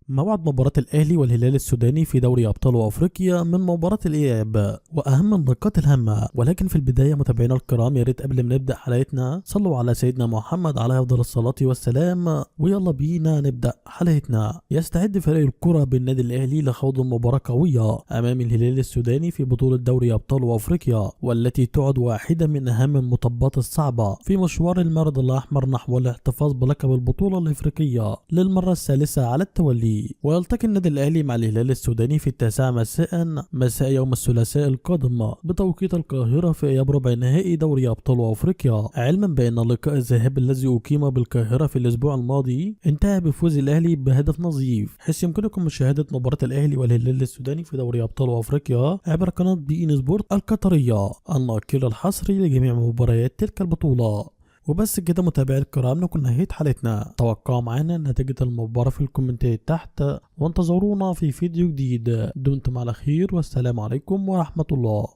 موعد مباراة الأهلي والهلال السوداني في دوري أبطال أفريقيا من مباراة الإياب وأهم النقاط الهامة، ولكن في البداية متابعينا الكرام يا ريت قبل ما نبدأ حلقتنا صلوا على سيدنا محمد عليه أفضل الصلاة والسلام، ويلا بينا نبدأ حلقتنا. يستعد فريق الكرة بالنادي الأهلي لخوض مباراة قوية أمام الهلال السوداني في بطولة دوري أبطال أفريقيا، والتي تعد واحدة من أهم المطبات الصعبة في مشوار المارد الأحمر نحو الاحتفاظ بلقب البطولة الإفريقية للمرة الثالثة على التوالي. ويلتقي النادي الأهلي مع الهلال السوداني في 9 مساء يوم الثلاثاء القادم بتوقيت القاهرة في إياب ربع نهائي دوري أبطال أفريقيا، علما بأن لقاء الذهاب الذي أقيم بالقاهرة في الأسبوع الماضي انتهى بفوز الأهلي بهدف نظيف، حيث يمكنكم مشاهدة مباراة الأهلي والهلال السوداني في دوري أبطال أفريقيا عبر قناة بي إن سبورت القطرية الناقل الحصري لجميع مباريات تلك البطولة. وبس كده متابعي الكرام، نكون نهاية حلقتنا. توقعوا معانا نتيجة المباراة في الكومنتات تحت، وانتظرونا في فيديو جديد. دمتم على خير والسلام عليكم ورحمة الله.